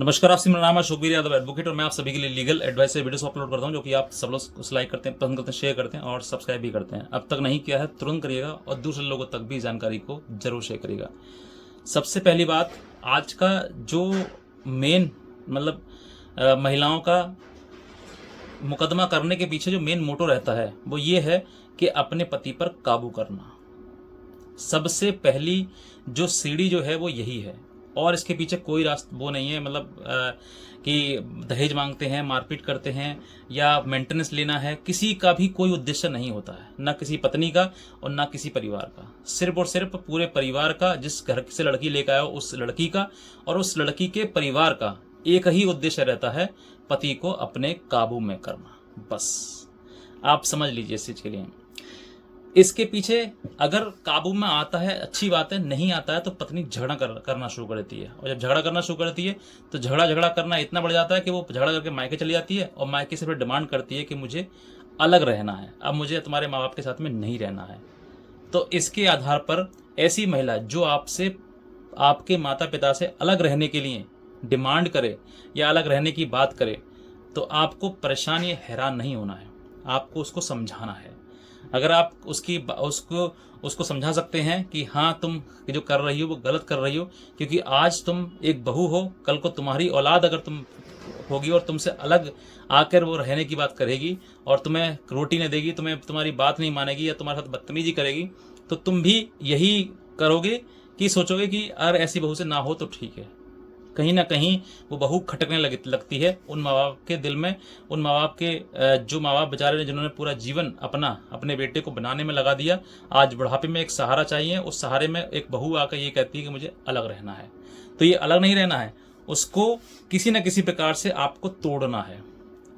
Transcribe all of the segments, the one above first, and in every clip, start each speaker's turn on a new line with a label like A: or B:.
A: नमस्कार, आपसे मेरा नाम है शुभवीर यादव एडवोकेट और मैं आप सभी के लिए लीगल एडवाइस से वीडियोस अपलोड करता हूं जो कि आप सब लोग उस लाइक करते हैं, पसंद करते हैं, शेयर करते हैं और सब्सक्राइब भी करते हैं। अब तक नहीं किया है तुरंत करिएगा और दूसरे लोगों तक भी जानकारी को जरूर शेयर करिएगा। सबसे पहली बात, आज का जो मेन महिलाओं का मुकदमा करने के पीछे जो मेन मोटो रहता है वो ये है कि अपने पति पर काबू करना। सबसे पहली जो सीढ़ी जो है वो यही है और इसके पीछे कोई रास्ता वो नहीं है कि दहेज मांगते हैं, मारपीट करते हैं या मेंटेनेंस लेना है। किसी का भी कोई उद्देश्य नहीं होता है, ना किसी पत्नी का और ना किसी परिवार का। सिर्फ और सिर्फ पूरे परिवार का, जिस घर से लड़की लेकर आयो उस लड़की का और उस लड़की के परिवार का एक ही उद्देश्य रहता है, पति को अपने काबू में करना। बस आप समझ लीजिए इस चीज के लिए। इसके पीछे अगर काबू में आता है अच्छी बात है, नहीं आता है तो पत्नी झगड़ा करना शुरू कर देती है और जब झगड़ा करना शुरू कर देती है तो झगड़ा करना इतना बढ़ जाता है कि वो झगड़ा करके मायके चली जाती है और मायके से फिर डिमांड करती है कि मुझे अलग रहना है, अब मुझे तुम्हारे माँ बाप के साथ में नहीं रहना है। तो इसके आधार पर ऐसी महिला जो आपसे, आपके माता पिता से अलग रहने के लिए डिमांड करे या अलग रहने की बात करे तो आपको परेशान या हैरान नहीं होना है, आपको उसको समझाना है। अगर आप उसको समझा सकते हैं कि हाँ तुम जो कर रही हो वो गलत कर रही हो, क्योंकि आज तुम एक बहू हो, कल को तुम्हारी औलाद अगर तुम होगी और तुमसे अलग आकर वो रहने की बात करेगी और तुम्हें रोटी नहीं देगी, तुम्हें तुम्हारी बात नहीं मानेगी या तुम्हारे साथ बदतमीजी करेगी, तो तुम भी यही करोगे कि सोचोगे कि अगर ऐसी बहू से ना हो तो ठीक है। कहीं ना कहीं वो बहू खटकने लगती है उन माँ बाप के दिल में, उन माँ बाप के जो माँ बाप बेचारे ने जिन्होंने पूरा जीवन अपने बेटे को बनाने में लगा दिया, आज बुढ़ापे में एक सहारा चाहिए। उस सहारे में एक बहू आकर ये कहती है कि मुझे अलग रहना है, तो ये अलग नहीं रहना है, उसको किसी न किसी प्रकार से आपको तोड़ना है।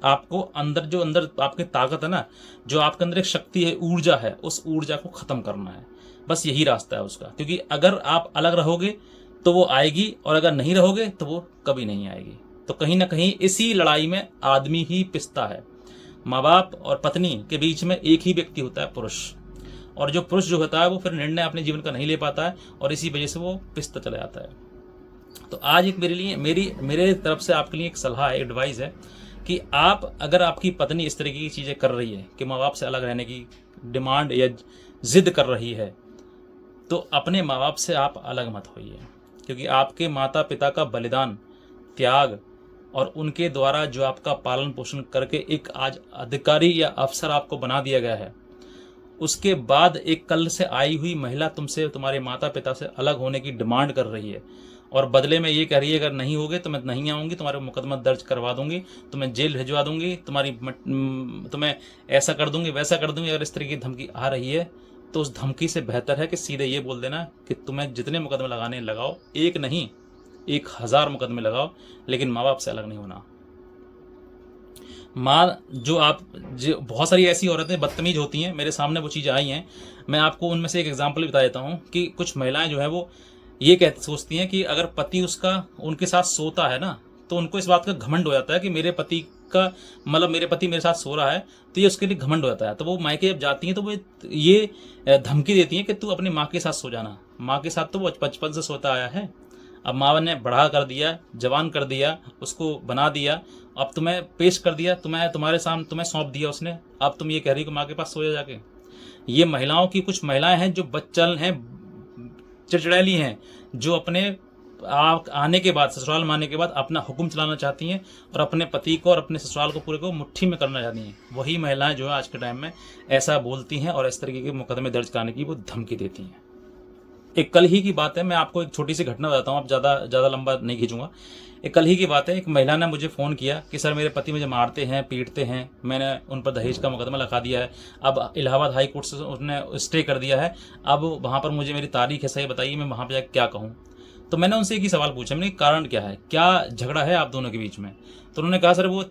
A: आपको अंदर आपकी ताकत है ना, जो आपके अंदर एक शक्ति है, ऊर्जा है, उस ऊर्जा को खत्म करना है। बस यही रास्ता है उसका, क्योंकि अगर आप अलग रहोगे तो वो आएगी और अगर नहीं रहोगे तो वो कभी नहीं आएगी। तो कहीं ना कहीं इसी लड़ाई में आदमी ही पिसता है। माँ बाप और पत्नी के बीच में एक ही व्यक्ति होता है, पुरुष, और जो पुरुष जो होता है वो फिर निर्णय अपने जीवन का नहीं ले पाता है और इसी वजह से वो पिसता चला जाता है। तो आज एक मेरे तरफ से आपके लिए एक सलाह है, एडवाइस है कि आप, अगर आपकी पत्नी इस तरीके की चीज़ें कर रही है कि माँ बाप से अलग रहने की डिमांड या जिद कर रही है, तो अपने माँ बाप से आप अलग मत होइए, क्योंकि आपके माता पिता का बलिदान, त्याग और उनके द्वारा जो आपका पालन पोषण करके एक आज अधिकारी या अफसर आपको बना दिया गया है, उसके बाद एक कल से आई हुई महिला तुमसे, तुम्हारे माता पिता से अलग होने की डिमांड कर रही है और बदले में ये कह रही है अगर नहीं होगे तो मैं नहीं आऊँगी, तुम्हारे मुकदमा दर्ज करवा दूंगी, तुम्हें जेल भिजवा दूंगी, तुम्हें ऐसा कर दूंगी, वैसा कर दूंगी। अगर इस तरह की धमकी आ रही है तो उस धमकी से बेहतर है कि सीधे ये बोल देना कि तुम्हें जितने मुकदमे लगाने लगाओ, एक नहीं 1000 मुकदमे लगाओ, लेकिन माँ बाप से अलग नहीं होना। जो बहुत सारी ऐसी औरतें बदतमीज होती हैं, मेरे सामने वो चीज़ें आई हैं। मैं आपको उनमें से एक एग्जाम्पल भी बता देता हूँ कि कुछ महिलाएं जो है वो ये सोचती हैं कि अगर पति उनके साथ सोता है ना, तो उनको इस बात का घमंड हो जाता है कि मेरे पति मेरे साथ सो रहा है, तो ये उसके लिए घमंड हो जाता है। तो वो मायके जब जाती हैं तो वो ये धमकी देती हैं कि तू अपनी माँ के साथ सो जाना। माँ के साथ तो वो बचपन से सोता आया है, अब माँ ने बड़ा कर दिया, जवान कर दिया, उसको बना दिया, अब तुम्हें पेश कर दिया, तुम्हारे सामने तुम्हें सौंप दिया उसने, अब तुम ये कह रही हो कि माँ के पास सो जाके। ये महिलाओं की, कुछ महिलाएं हैं जो बच्चल हैं, चिड़चिड़ैली हैं, जो अपने आने के बाद, ससुराल में आने के बाद अपना हुक्म चलाना चाहती हैं और अपने पति को और अपने ससुराल को पूरे को मुट्ठी में करना चाहती हैं। वही महिलाएं जो है आज के टाइम में ऐसा बोलती हैं और इस तरीके के मुकदमे दर्ज कराने की वो धमकी देती हैं। एक कल ही की बात है, मैं आपको एक छोटी सी घटना बताता हूँ, अब ज़्यादा लंबा नहीं खींचूंगा। एक कल ही की बात है, एक महिला ने मुझे फ़ोन किया कि सर मेरे पति मुझे मारते हैं, पीटते हैं, मैंने उन पर दहेज का मुकदमा लगा दिया है, अब इलाहाबाद हाई कोर्ट से उसने स्टे कर दिया है, अब वहाँ पर मुझे मेरी तारीख है, सही बताइए मैं वहाँ पर जाकर क्या कहूँ। तो मैंने उनसे एक ही सवाल पूछा, मैंने कारण क्या है, क्या झगड़ा है आप दोनों के बीच में। तो उन्होंने कहा सर वो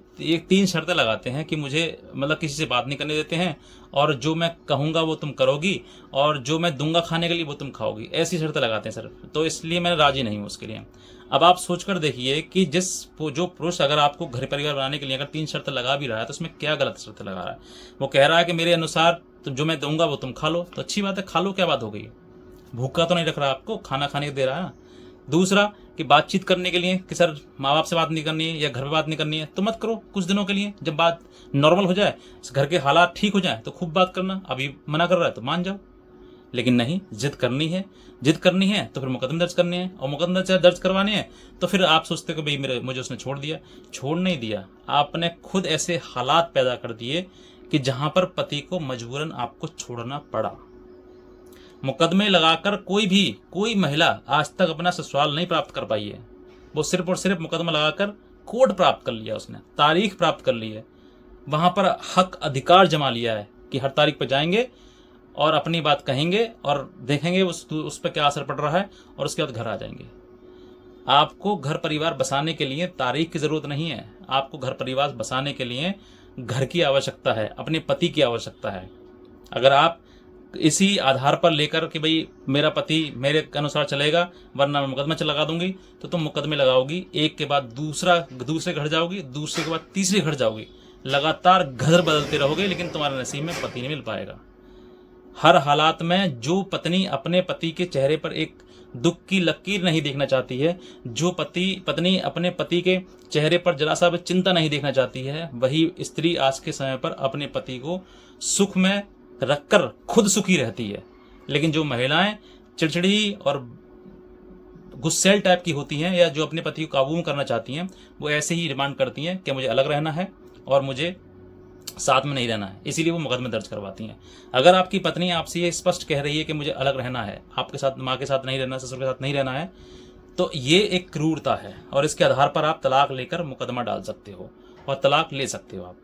A: 3 शर्तें लगाते हैं कि मुझे किसी से बात नहीं करने देते हैं, और जो मैं कहूँगा वो तुम करोगी, और जो मैं दूंगा खाने के लिए वो तुम खाओगी, ऐसी शर्तें लगाते हैं सर। तो इसलिए मैं राजी नहीं हूँ उसके लिए। अब आप सोचकर देखिए कि जो पुरुष अगर आपको घर परिवार बनाने के लिए अगर 3 शर्तें लगा भी रहा है तो उसमें क्या गलत शर्तें लगा रहा है। वो कह रहा है कि मेरे अनुसार तो जो मैं दूंगा वो तुम खा लो, तो अच्छी बात है, खा लो, क्या बात हो गई, भूखा तो नहीं रख रहा आपको, खाना खाने दे रहा है। दूसरा कि बातचीत करने के लिए कि सर माँ बाप से बात नहीं करनी है या घर पे बात नहीं करनी है तो मत करो कुछ दिनों के लिए, जब बात नॉर्मल हो जाए, घर के हालात ठीक हो जाए तो खूब बात करना। अभी मना कर रहा है तो मान जाओ, लेकिन नहीं, जिद करनी है, जिद करनी है तो फिर मुकदमे दर्ज करने हैं, और मुकदमे दर्ज करवाने हैं तो फिर आप सोचते हो कि भाई मुझे उसने छोड़ दिया। छोड़ नहीं दिया, आपने खुद ऐसे हालात पैदा कर दिए कि जहां पर पति को मजबूरन आपको छोड़ना पड़ा। मुकदमे लगाकर कोई महिला आज तक अपना ससुराल नहीं प्राप्त कर पाई है। वो सिर्फ और सिर्फ मुकदमा लगाकर कोर्ट प्राप्त कर लिया, उसने तारीख प्राप्त कर ली है, वहां पर हक अधिकार जमा लिया है कि हर तारीख पर जाएंगे और अपनी बात कहेंगे और देखेंगे उस पर क्या असर पड़ रहा है और उसके बाद घर आ जाएंगे। आपको घर परिवार बसाने के लिए तारीख की जरूरत नहीं है, आपको घर परिवार बसाने के लिए घर की आवश्यकता है, अपने पति की आवश्यकता है। अगर आप इसी आधार पर लेकर कि भाई मेरा पति मेरे अनुसार चलेगा वरना मैं मुकदमा लगा दूंगी, तो तुम मुकदमे लगाओगी, एक के बाद दूसरे घर जाओगी, दूसरे के बाद तीसरे घर जाओगी, लगातार घर बदलते रहोगे, लेकिन तुम्हारे नसीब में पति नहीं मिल पाएगा। हर हालात में जो पत्नी अपने पति के चेहरे पर एक दुख की लकीर नहीं देखना चाहती है, जो पत्नी अपने पति के चेहरे पर जरा सा भी चिंता नहीं देखना चाहती है, वही स्त्री आज के समय पर अपने पति को सुख में रखकर खुद सुखी रहती है। लेकिन जो महिलाएं चिड़चिड़ी और गुस्सैल टाइप की होती हैं या जो अपने पति को काबू में करना चाहती हैं, वो ऐसे ही डिमांड करती हैं कि मुझे अलग रहना है और मुझे साथ में नहीं रहना है, इसीलिए वो मुकदमे दर्ज करवाती हैं। अगर आपकी पत्नी आपसे ये स्पष्ट कह रही है कि मुझे अलग रहना है, आपके साथ, माँ के साथ नहीं रहना, ससुर के साथ नहीं रहना है, तो ये एक क्रूरता है और इसके आधार पर आप तलाक लेकर मुकदमा डाल सकते हो और तलाक ले सकते हो आप।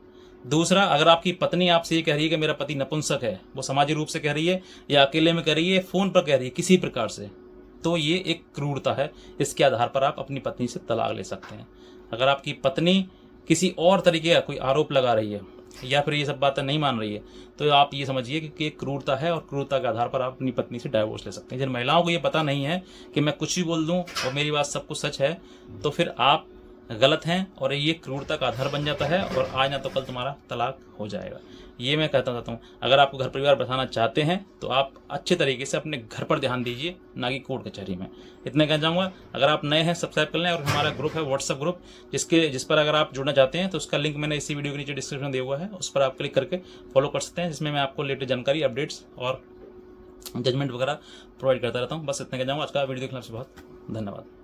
A: दूसरा, अगर आपकी पत्नी आपसे ये कह रही है कि मेरा पति नपुंसक है, वो सामाजिक रूप से कह रही है या अकेले में कह रही है, फोन पर कह रही है, किसी प्रकार से, तो ये एक क्रूरता है। इसके आधार पर आप अपनी पत्नी से तलाक ले सकते हैं। अगर आपकी पत्नी किसी और तरीके का कोई आरोप लगा रही है या फिर ये सब बातें नहीं मान रही है, तो आप ये समझिए कि क्रूरता है और क्रूरता के आधार पर आप अपनी पत्नी से डाइवोर्स ले सकते हैं। जिन महिलाओं को ये पता नहीं है कि मैं कुछ भी बोल दूं और मेरी बात सब कुछ सच है, तो फिर आप गलत हैं और ये क्रूरता का आधार बन जाता है और आज ना तो कल तुम्हारा तलाक हो जाएगा। ये मैं कहता हूँ, अगर आपको घर परिवार बसाना चाहते हैं तो आप अच्छे तरीके से अपने घर पर ध्यान दीजिए, ना कि कोर्ट कचहरी में। इतने कहना चाहूँगा। अगर आप नए हैं सब्सक्राइब कर लें, और हमारा ग्रुप है व्हाट्सएप ग्रुप, जिस पर अगर आप जुड़ना चाहते हैं तो उसका लिंक मैंने इसी वीडियो के नीचे डिस्क्रिप्शन दिया हुआ है, उस पर आप क्लिक करके फॉलो कर सकते हैं, जिसमें मैं आपको लेटेस्ट जानकारी, अपडेट्स और जजमेंट वगैरह प्रोवाइड करता रहता हूँ। बस इतना कहना चाहूँगा। आज का वीडियो देखने से बहुत धन्यवाद।